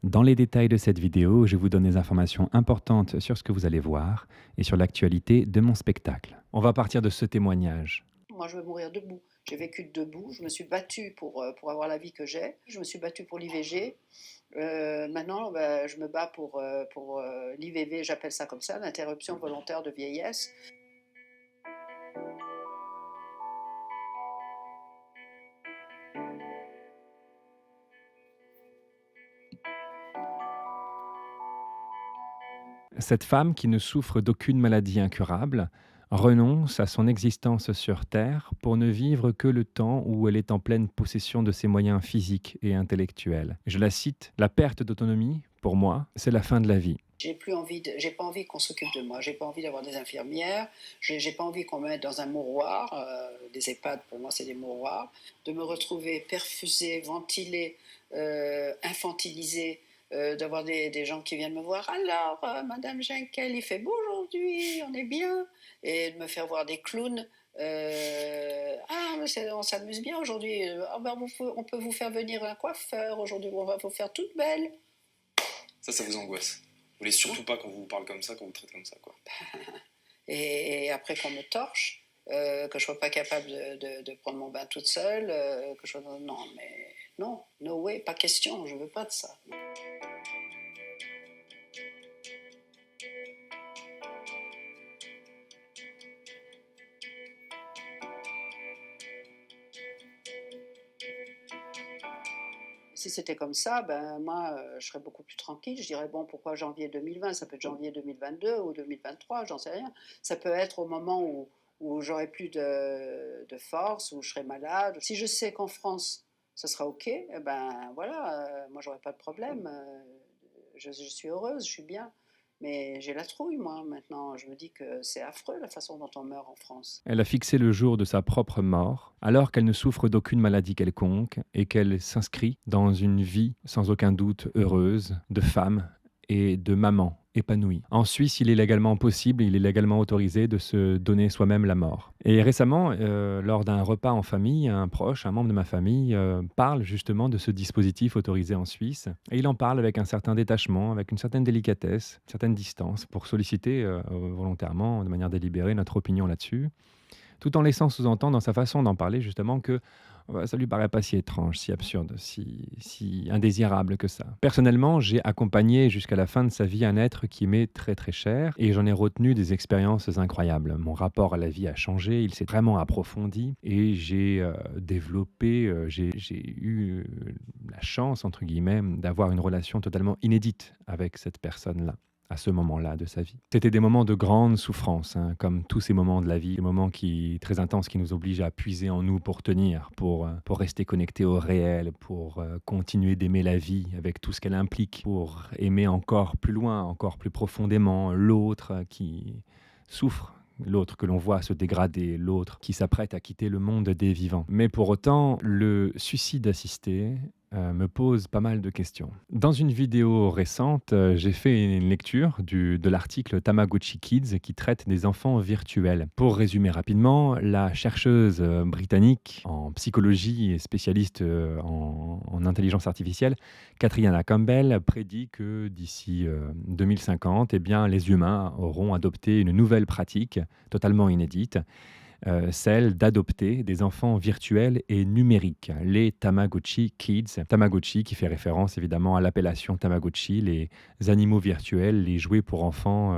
Dans les détails de cette vidéo, je vous donne des informations importantes sur ce que vous allez voir et sur l'actualité de mon spectacle. On va partir de ce témoignage. Moi, je veux mourir debout. J'ai vécu debout. Je me suis battue pour avoir la vie que j'ai. Je me suis battue pour l'IVG. Maintenant, je me bats pour l'IVV, j'appelle ça comme ça, l'interruption volontaire de vieillesse. Cette femme qui ne souffre d'aucune maladie incurable renonce à son existence sur Terre pour ne vivre que le temps où elle est en pleine possession de ses moyens physiques et intellectuels. Je la cite, « La perte d'autonomie, pour moi, c'est la fin de la vie. J'ai pas envie qu'on s'occupe de moi, j'ai pas envie d'avoir des infirmières, j'ai pas envie qu'on me mette dans un mouroir, des EHPAD pour moi c'est des mouroirs, de me retrouver perfusée, ventilée, infantilisée, d'avoir des gens qui viennent me voir, alors Madame Jenkel, il fait beau aujourd'hui, on est bien, et de me faire voir des clowns. On s'amuse bien aujourd'hui. On peut vous faire venir un coiffeur aujourd'hui, on va vous faire toute belle. Ça vous angoisse. Vous voulez surtout pas qu'on vous parle comme ça, qu'on vous traite comme ça, quoi. Et après qu'on me torche, que je sois pas capable de prendre mon bain toute seule, que je sois... Non, mais non, no way, pas question, je veux pas de ça. Si c'était comme ça, moi, je serais beaucoup plus tranquille. Je dirais, bon, pourquoi janvier 2020? Ça peut être janvier 2022 ou 2023, j'en sais rien. Ça peut être au moment où j'aurai plus de force, où je serai malade. Si je sais qu'en France, ça sera OK, voilà, moi, j'aurai pas de problème. Je suis heureuse, je suis bien. Mais j'ai la trouille, moi, maintenant. Je me dis que c'est affreux, la façon dont on meurt en France. Elle a fixé le jour de sa propre mort, alors qu'elle ne souffre d'aucune maladie quelconque et qu'elle s'inscrit dans une vie sans aucun doute heureuse, de femme et de maman épanouie. En Suisse, il est légalement possible, il est légalement autorisé de se donner soi-même la mort. Et récemment, lors d'un repas en famille, un proche, un membre de ma famille, parle justement de ce dispositif autorisé en Suisse. Et il en parle avec un certain détachement, avec une certaine délicatesse, une certaine distance, pour solliciter volontairement, de manière délibérée, notre opinion là-dessus, tout en laissant sous-entendre dans sa façon d'en parler justement que ça lui paraît pas si étrange, si absurde, si indésirable que ça. Personnellement, j'ai accompagné jusqu'à la fin de sa vie un être qui m'est très très cher et j'en ai retenu des expériences incroyables. Mon rapport à la vie a changé, il s'est vraiment approfondi et j'ai développé, j'ai eu la chance, entre guillemets, d'avoir une relation totalement inédite avec cette personne-là à ce moment-là de sa vie. C'était des moments de grande souffrance, hein, comme tous ces moments de la vie, des moments très intenses qui nous obligent à puiser en nous pour tenir, pour rester connectés au réel, pour continuer d'aimer la vie avec tout ce qu'elle implique, pour aimer encore plus loin, encore plus profondément l'autre qui souffre, l'autre que l'on voit se dégrader, l'autre qui s'apprête à quitter le monde des vivants. Mais pour autant, le suicide assisté me pose pas mal de questions. Dans une vidéo récente, j'ai fait une lecture de l'article Tamagotchi Kids qui traite des enfants virtuels. Pour résumer rapidement, la chercheuse britannique en psychologie et spécialiste en intelligence artificielle, Catriona Campbell, prédit que d'ici 2050, eh bien, les humains auront adopté une nouvelle pratique totalement inédite, celle d'adopter des enfants virtuels et numériques, les Tamagotchi Kids. Tamagotchi qui fait référence évidemment à l'appellation Tamagotchi, les animaux virtuels, les jouets pour enfants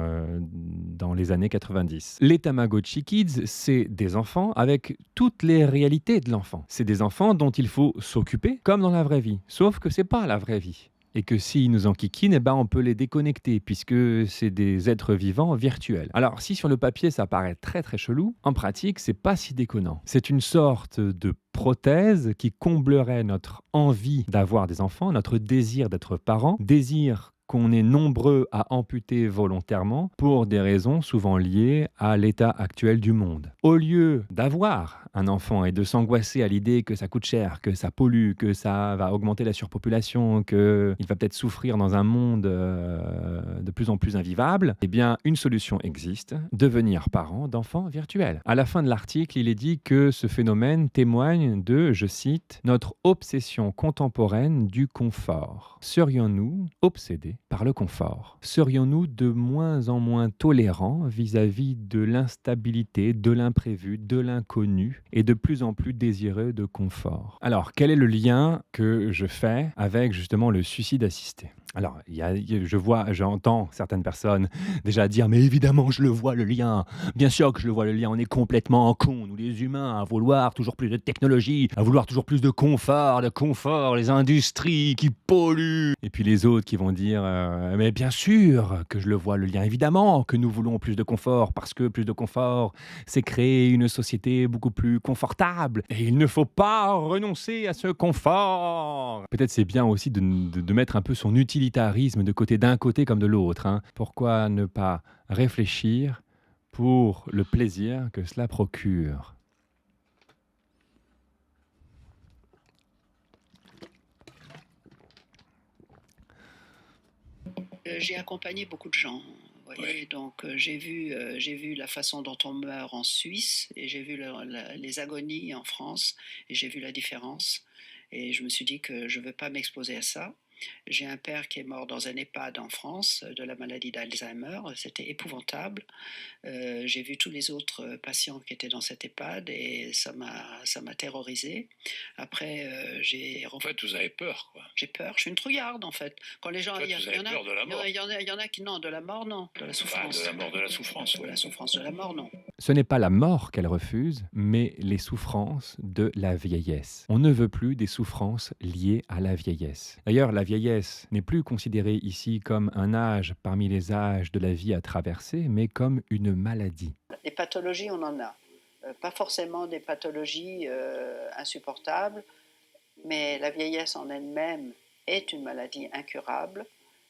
dans les années 90. Les Tamagotchi Kids, c'est des enfants avec toutes les réalités de l'enfant. C'est des enfants dont il faut s'occuper comme dans la vraie vie, sauf que c'est pas la vraie vie. Et que s'ils nous enquiquinent, on peut les déconnecter puisque c'est des êtres vivants virtuels. Alors si sur le papier ça paraît très très chelou, en pratique c'est pas si déconnant. C'est une sorte de prothèse qui comblerait notre envie d'avoir des enfants, notre désir d'être parent, désir qu'on est nombreux à amputer volontairement pour des raisons souvent liées à l'état actuel du monde. Au lieu d'avoir un enfant et de s'angoisser à l'idée que ça coûte cher, que ça pollue, que ça va augmenter la surpopulation, qu'il va peut-être souffrir dans un monde de plus en plus invivable, eh bien, une solution existe, devenir parent d'enfants virtuels. À la fin de l'article, il est dit que ce phénomène témoigne de, je cite, notre obsession contemporaine du confort. Serions-nous obsédés par le confort? Serions-nous de moins en moins tolérants vis-à-vis de l'instabilité, de l'imprévu, de l'inconnu et de plus en plus désireux de confort? Alors, quel est le lien que je fais avec justement le suicide assisté? Alors, j'entends certaines personnes déjà dire, mais évidemment, je le vois le lien. Bien sûr que je le vois le lien. On est complètement cons, nous les humains, à vouloir toujours plus de technologie, à vouloir toujours plus de confort, les industries qui polluent. Et puis les autres qui vont dire, mais bien sûr que je le vois le lien. Évidemment que nous voulons plus de confort, parce que plus de confort, c'est créer une société beaucoup plus confortable. Et il ne faut pas renoncer à ce confort. Peut-être c'est bien aussi de mettre un peu son utilitarisme de côté, d'un côté comme de l'autre, hein. Pourquoi ne pas réfléchir pour le plaisir que cela procure? J'ai accompagné beaucoup de gens. Vous voyez, donc j'ai vu la façon dont on meurt en Suisse et j'ai vu les agonies en France et j'ai vu la différence. Et je me suis dit que je ne veux pas m'exposer à ça. J'ai un père qui est mort dans un EHPAD en France de la maladie d'Alzheimer. C'était épouvantable. J'ai vu tous les autres patients qui étaient dans cet EHPAD et ça m'a terrorisé. Après, En fait, vous avez peur, quoi. j'ai peur. Je suis une trouillarde, en fait. Quand les gens, En fait, vous avez peur de la mort. il y en a qui non, de la mort non, de la souffrance. De la mort, de la souffrance. De la souffrance de la mort non. Ce n'est pas la mort qu'elle refuse, mais les souffrances de la vieillesse. On ne veut plus des souffrances liées à la vieillesse. D'ailleurs, la vieillesse n'est plus considérée ici comme un âge parmi les âges de la vie à traverser, mais comme une maladie. Les pathologies, on en a. Pas forcément des pathologies insupportables, mais la vieillesse en elle-même est une maladie incurable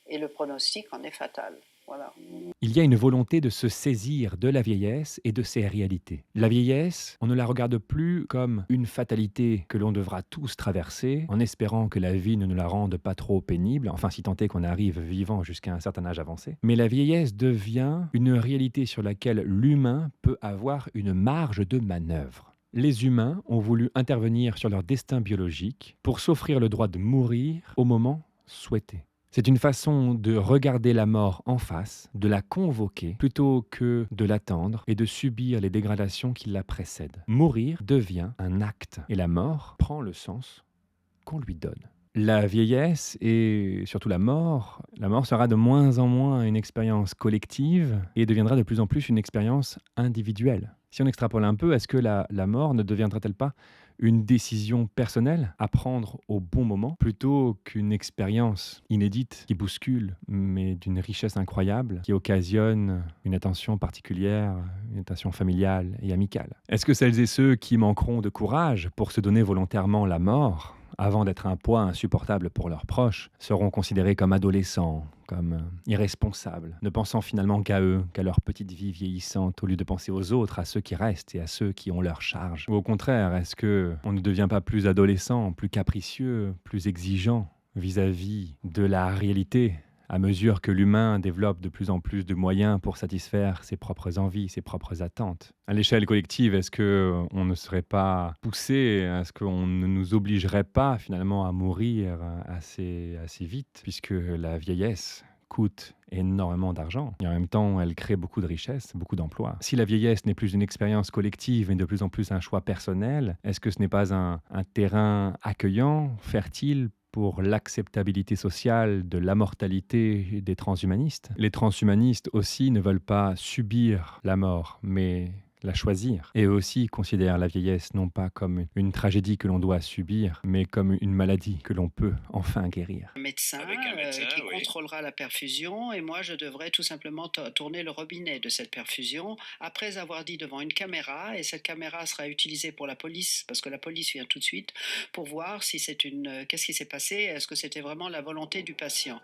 et le pronostic en est fatal. Voilà. Il y a une volonté de se saisir de la vieillesse et de ses réalités. La vieillesse, on ne la regarde plus comme une fatalité que l'on devra tous traverser, en espérant que la vie ne nous la rende pas trop pénible, enfin si tant est qu'on arrive vivant jusqu'à un certain âge avancé. Mais la vieillesse devient une réalité sur laquelle l'humain peut avoir une marge de manœuvre. Les humains ont voulu intervenir sur leur destin biologique pour s'offrir le droit de mourir au moment souhaité. C'est une façon de regarder la mort en face, de la convoquer, plutôt que de l'attendre et de subir les dégradations qui la précèdent. Mourir devient un acte, et la mort prend le sens qu'on lui donne. La vieillesse et surtout la mort sera de moins en moins une expérience collective et deviendra de plus en plus une expérience individuelle. Si on extrapole un peu, est-ce que la mort ne deviendra-t-elle pas une décision personnelle à prendre au bon moment plutôt qu'une expérience inédite qui bouscule, mais d'une richesse incroyable, qui occasionne une attention particulière, une attention familiale et amicale? Est-ce que celles et ceux qui manqueront de courage pour se donner volontairement la mort, avant d'être un poids insupportable pour leurs proches, seront considérés comme adolescents, comme irresponsables, ne pensant finalement qu'à eux, qu'à leur petite vie vieillissante, au lieu de penser aux autres, à ceux qui restent et à ceux qui ont leur charge? Ou au contraire, est-ce qu'on ne devient pas plus adolescent, plus capricieux, plus exigeant vis-à-vis de la réalité, à mesure que l'humain développe de plus en plus de moyens pour satisfaire ses propres envies, ses propres attentes? À l'échelle collective, est-ce qu'on ne serait pas poussé, est-ce qu'on ne nous obligerait pas finalement à mourir assez vite, puisque la vieillesse coûte énormément d'argent et en même temps elle crée beaucoup de richesses, beaucoup d'emplois. Si la vieillesse n'est plus une expérience collective mais de plus en plus un choix personnel, est-ce que ce n'est pas un terrain accueillant, fertile pour l'acceptabilité sociale de l'immortalité des transhumanistes? Les transhumanistes aussi ne veulent pas subir la mort, mais la choisir. Et aussi considèrent la vieillesse non pas comme une tragédie que l'on doit subir, mais comme une maladie que l'on peut enfin guérir. Un médecin qui contrôlera la perfusion et moi je devrais tout simplement tourner le robinet de cette perfusion après avoir dit devant une caméra, et cette caméra sera utilisée pour la police parce que la police vient tout de suite pour voir si qu'est-ce qui s'est passé, est-ce que c'était vraiment la volonté du patient.